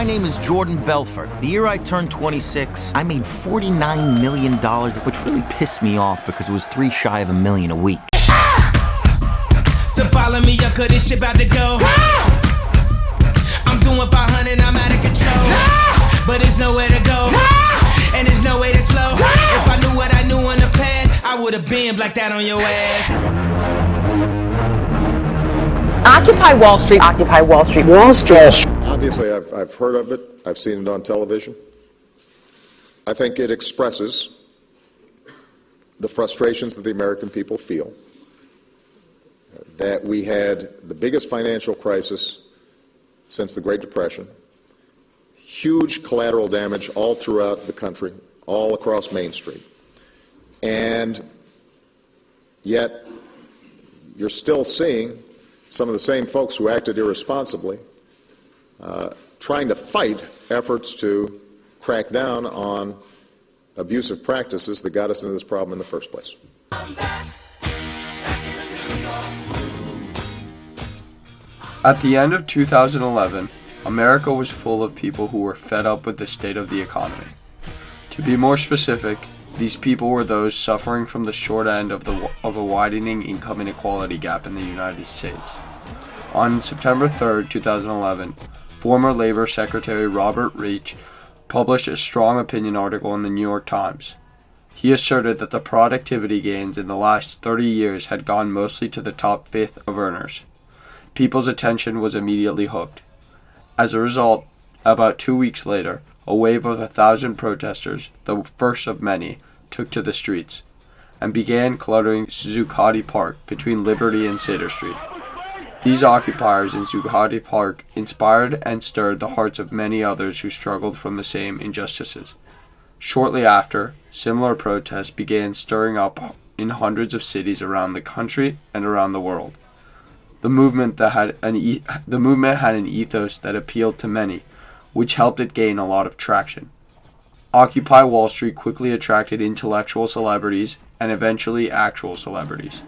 My name is Jordan Belfort. The year I turned 26, I made $49 million, which really pissed me off because it was 3 shy of $1 million a week. So follow me up, cause this shit about to go. I'm doing 500, I'm out of control. But there's nowhere to go, and there's no way to slow. If I knew what I knew in the past, I would have been like that on your ass. Occupy Wall Street. Occupy Wall Street. Wall Street. Obviously, I've heard of it. I've seen it on television. I think it expresses the frustrations that the American people feel. That we had the biggest financial crisis since the Great Depression. Huge collateral damage all throughout the country, all across Main Street. And yet, you're still seeing some of the same folks who acted irresponsibly trying to fight efforts to crack down on abusive practices that got us into this problem in the first place. At the end of 2011, America was full of people who were fed up with the state of the economy. To be more specific, these people were those suffering from the short end of a widening income inequality gap in the United States. On September 3, 2011, former Labor Secretary Robert Reich published a strong opinion article in the New York Times. He asserted that the productivity gains in the last 30 years had gone mostly to the top fifth of earners. People's attention was immediately hooked. As a result, about 2 weeks later, a wave of 1,000 protesters, the first of many, took to the streets and began cluttering Zuccotti Park between Liberty and Sater Street. These occupiers in Zuccotti Park inspired and stirred the hearts of many others who struggled from the same injustices. Shortly after, similar protests began stirring up in hundreds of cities around the country and around the world. The movement had an ethos that appealed to many, which helped it gain a lot of traction. Occupy Wall Street quickly attracted intellectual celebrities and eventually actual celebrities,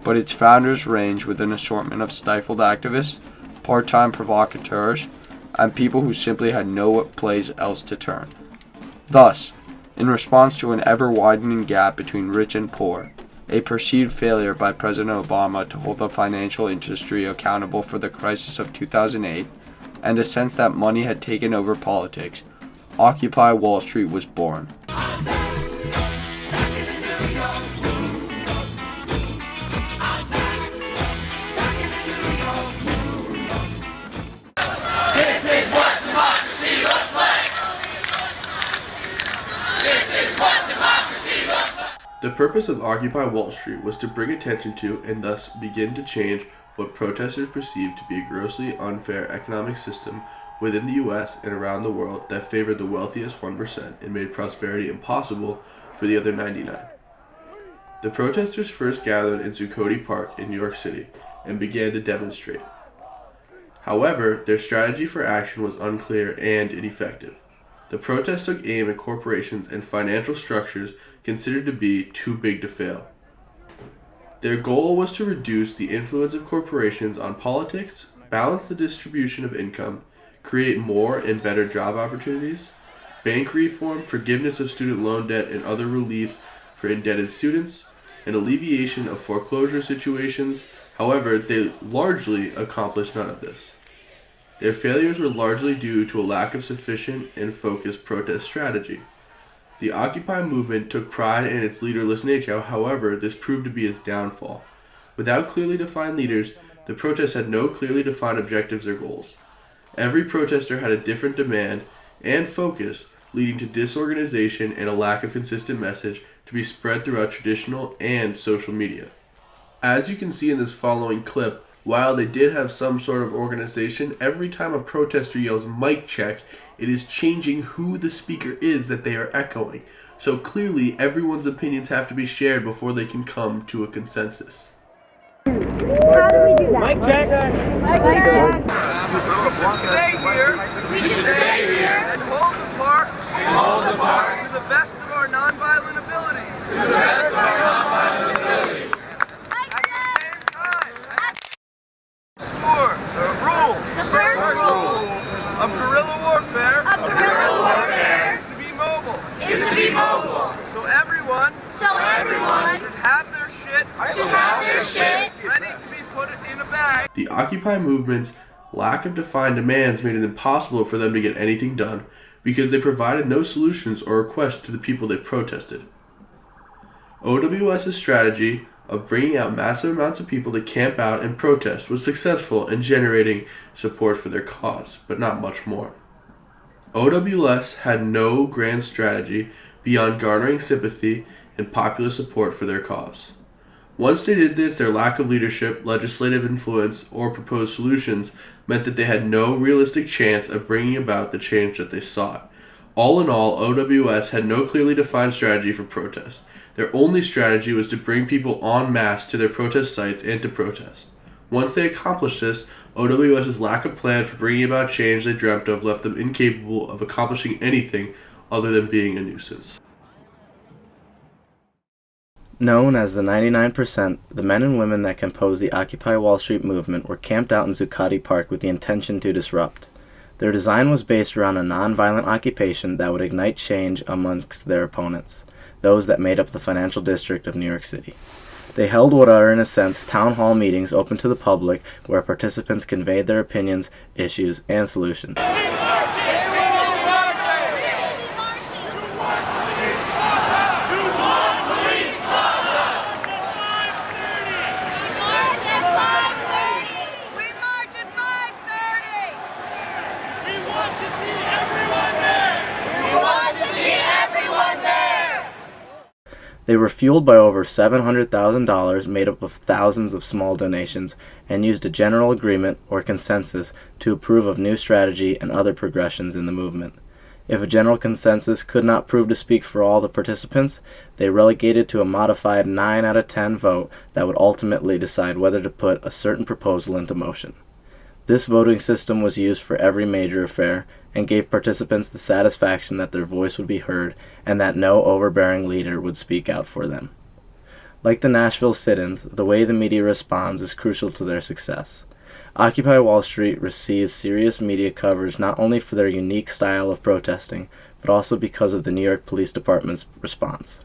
but its founders ranged with an assortment of stifled activists, part-time provocateurs, and people who simply had no place else to turn. Thus, in response to an ever-widening gap between rich and poor, a perceived failure by President Obama to hold the financial industry accountable for the crisis of 2008, and a sense that money had taken over politics, Occupy Wall Street was born. The purpose of Occupy Wall Street was to bring attention to and thus begin to change what protesters perceived to be a grossly unfair economic system within the U.S. and around the world that favored the wealthiest 1% and made prosperity impossible for the other 99. The protesters first gathered in Zuccotti Park in New York City and began to demonstrate. However, their strategy for action was unclear and ineffective. The protests took aim at corporations and financial structures considered to be too big to fail. Their goal was to reduce the influence of corporations on politics, balance the distribution of income, create more and better job opportunities, bank reform, forgiveness of student loan debt and other relief for indebted students, and alleviation of foreclosure situations. However, they largely accomplished none of this. Their failures were largely due to a lack of sufficient and focused protest strategy. The Occupy movement took pride in its leaderless nature, however, this proved to be its downfall. Without clearly defined leaders, the protests had no clearly defined objectives or goals. Every protester had a different demand and focus, leading to disorganization and a lack of consistent message to be spread throughout traditional and social media. As you can see in this following clip, while they did have some sort of organization, every time a protester yells "mic check," it is changing who the speaker is that they are echoing. So clearly, everyone's opinions have to be shared before they can come to a consensus. How do we do that? Mic check. Mic check. We should stay here. We should stay here. And hold the park. And hold the park. To the best of our nonviolent ability. To the best of our nonviolent ability. At the same time. For the rule. The first rule of guerrilla warfare. shit. Ready to be put in a bag. The Occupy movement's lack of defined demands made it impossible for them to get anything done because they provided no solutions or requests to the people they protested. OWS's strategy of bringing out massive amounts of people to camp out and protest was successful in generating support for their cause, but not much more. OWS had no grand strategy beyond garnering sympathy and popular support for their cause. Once they did this, their lack of leadership, legislative influence, or proposed solutions meant that they had no realistic chance of bringing about the change that they sought. All in all, OWS had no clearly defined strategy for protest. Their only strategy was to bring people en masse to their protest sites and to protest. Once they accomplished this, OWS's lack of plan for bringing about change they dreamt of left them incapable of accomplishing anything other than being a nuisance. Known as the 99%, the men and women that composed the Occupy Wall Street movement were camped out in Zuccotti Park with the intention to disrupt. Their design was based around a nonviolent occupation that would ignite change amongst their opponents, those that made up the financial district of New York City. They held what are, in a sense, town hall meetings open to the public where participants conveyed their opinions, issues, and solutions. They were fueled by over $700,000 made up of thousands of small donations and used a general agreement or consensus to approve of new strategy and other progressions in the movement. If a general consensus could not prove to speak for all the participants, they relegated to a modified 9 out of 10 vote that would ultimately decide whether to put a certain proposal into motion. This voting system was used for every major affair and gave participants the satisfaction that their voice would be heard and that no overbearing leader would speak out for them. Like the Nashville sit-ins, the way the media responds is crucial to their success. Occupy Wall Street receives serious media coverage not only for their unique style of protesting, but also because of the New York Police Department's response.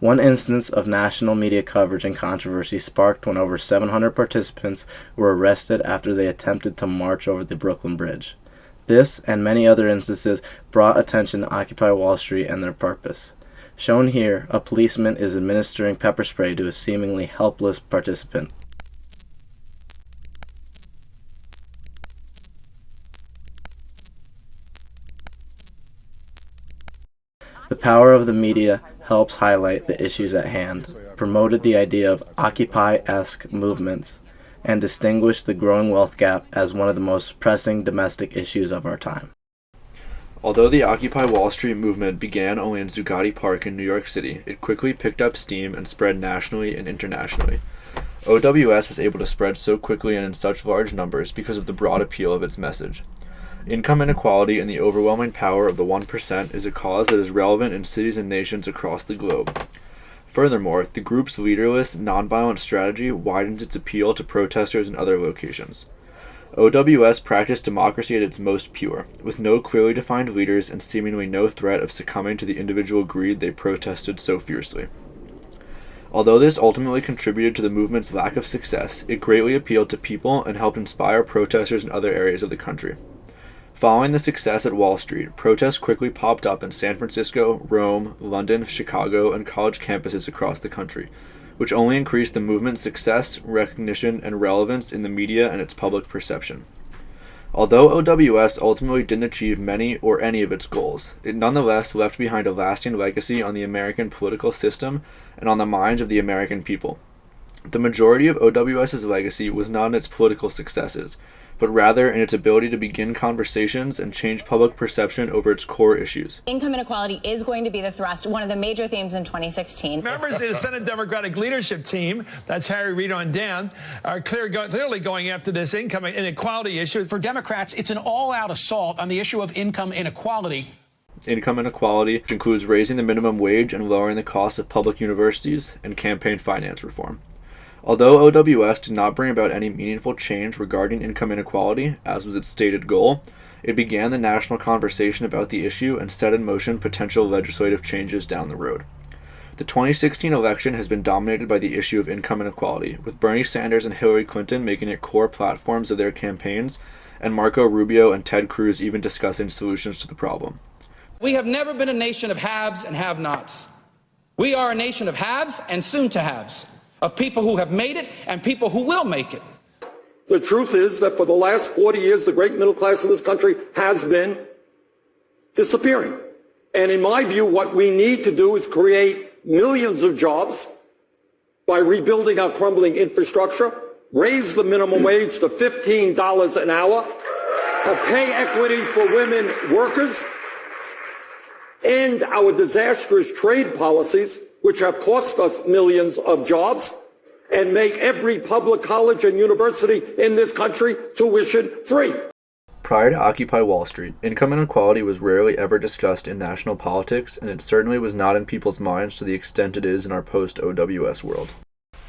One instance of national media coverage and controversy sparked when over 700 participants were arrested after they attempted to march over the Brooklyn Bridge. This and many other instances brought attention to Occupy Wall Street and their purpose. Shown here, a policeman is administering pepper spray to a seemingly helpless participant. The power of the media helps highlight the issues at hand, promoted the idea of Occupy-esque movements, and distinguished the growing wealth gap as one of the most pressing domestic issues of our time. Although the Occupy Wall Street movement began only in Zuccotti Park in New York City, it quickly picked up steam and spread nationally and internationally. OWS was able to spread so quickly and in such large numbers because of the broad appeal of its message. Income inequality and the overwhelming power of the 1% is a cause that is relevant in cities and nations across the globe. Furthermore, the group's leaderless, nonviolent strategy widens its appeal to protesters in other locations. OWS practiced democracy at its most pure, with no clearly defined leaders and seemingly no threat of succumbing to the individual greed they protested so fiercely. Although this ultimately contributed to the movement's lack of success, it greatly appealed to people and helped inspire protesters in other areas of the country. Following the success at Wall Street, protests quickly popped up in San Francisco, Rome, London, Chicago, and college campuses across the country, which only increased the movement's success, recognition, and relevance in the media and its public perception. Although OWS ultimately didn't achieve many or any of its goals, it nonetheless left behind a lasting legacy on the American political system and on the minds of the American people. The majority of OWS's legacy was not in its political successes, but rather in its ability to begin conversations and change public perception over its core issues. Income inequality is going to be the thrust, one of the major themes in 2016. Members of the Senate Democratic leadership team, that's Harry Reid on down, are clearly going after this income inequality issue. For Democrats, it's an all-out assault on the issue of income inequality. Income inequality, which includes raising the minimum wage and lowering the cost of public universities, and campaign finance reform. Although OWS did not bring about any meaningful change regarding income inequality, as was its stated goal, it began the national conversation about the issue and set in motion potential legislative changes down the road. The 2016 election has been dominated by the issue of income inequality, with Bernie Sanders and Hillary Clinton making it core platforms of their campaigns, and Marco Rubio and Ted Cruz even discussing solutions to the problem. We have never been a nation of haves and have-nots. We are a nation of haves and soon-to-haves, of people who have made it and people who will make it. The truth is that for the last 40 years, the great middle class of this country has been disappearing. And in my view, what we need to do is create millions of jobs by rebuilding our crumbling infrastructure, raise the minimum wage to $15 an hour, have pay equity for women workers, end our disastrous trade policies, which have cost us millions of jobs, and make every public college and university in this country tuition free. Prior to Occupy Wall Street, income inequality was rarely ever discussed in national politics, and it certainly was not in people's minds to the extent it is in our post-OWS world.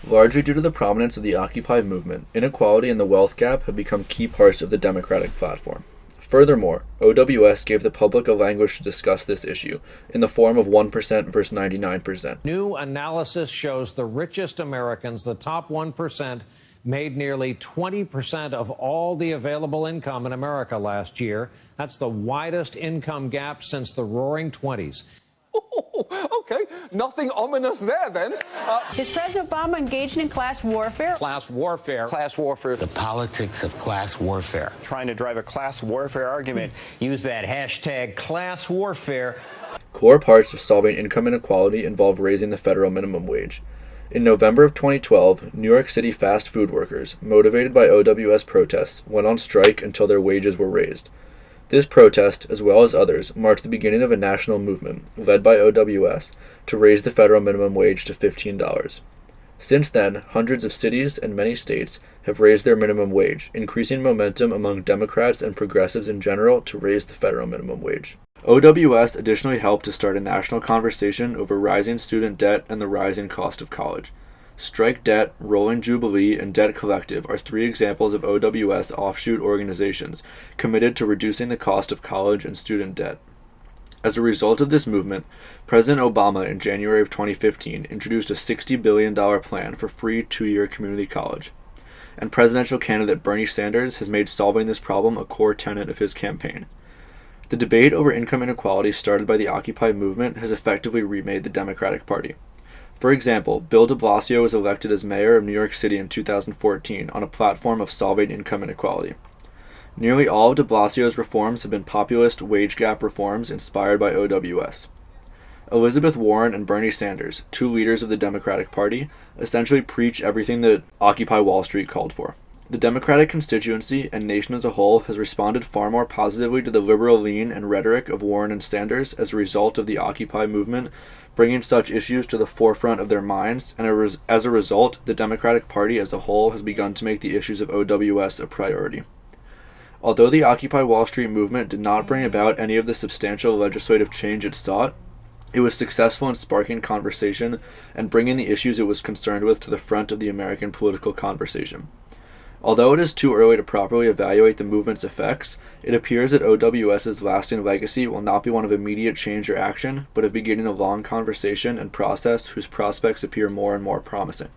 Largely due to the prominence of the Occupy movement, inequality and the wealth gap have become key parts of the Democratic platform. Furthermore, OWS gave the public a language to discuss this issue, in the form of 1% versus 99%. New analysis shows the richest Americans, the top 1%, made nearly 20% of all the available income in America last year. That's the widest income gap since the Roaring '20s. Okay, nothing ominous there then. Is President Obama engaged in class warfare? Class warfare. Class warfare. The politics of class warfare. Trying to drive a class warfare argument. Use that hashtag class warfare. Core parts of solving income inequality involve raising the federal minimum wage. In November of 2012, New York City fast food workers, motivated by OWS protests, went on strike until their wages were raised. This protest, as well as others, marked the beginning of a national movement, led by OWS, to raise the federal minimum wage to $15. Since then, hundreds of cities and many states have raised their minimum wage, increasing momentum among Democrats and progressives in general to raise the federal minimum wage. OWS additionally helped to start a national conversation over rising student debt and the rising cost of college. Strike Debt, Rolling Jubilee, and Debt Collective are three examples of OWS offshoot organizations committed to reducing the cost of college and student debt. As a result of this movement, President Obama in January of 2015 introduced a $60 billion plan for free 2-year community college. And presidential candidate Bernie Sanders has made solving this problem a core tenet of his campaign. The debate over income inequality started by the Occupy movement has effectively remade the Democratic Party. For example, Bill de Blasio was elected as mayor of New York City in 2014 on a platform of solving income inequality. Nearly all of de Blasio's reforms have been populist wage gap reforms inspired by OWS. Elizabeth Warren and Bernie Sanders, two leaders of the Democratic Party, essentially preach everything that Occupy Wall Street called for. The Democratic constituency and nation as a whole has responded far more positively to the liberal lean and rhetoric of Warren and Sanders as a result of the Occupy movement, bringing such issues to the forefront of their minds, and as a result, the Democratic Party as a whole has begun to make the issues of OWS a priority. Although the Occupy Wall Street movement did not bring about any of the substantial legislative change it sought, it was successful in sparking conversation and bringing the issues it was concerned with to the front of the American political conversation. Although it is too early to properly evaluate the movement's effects, it appears that OWS's lasting legacy will not be one of immediate change or action, but of beginning a long conversation and process whose prospects appear more and more promising.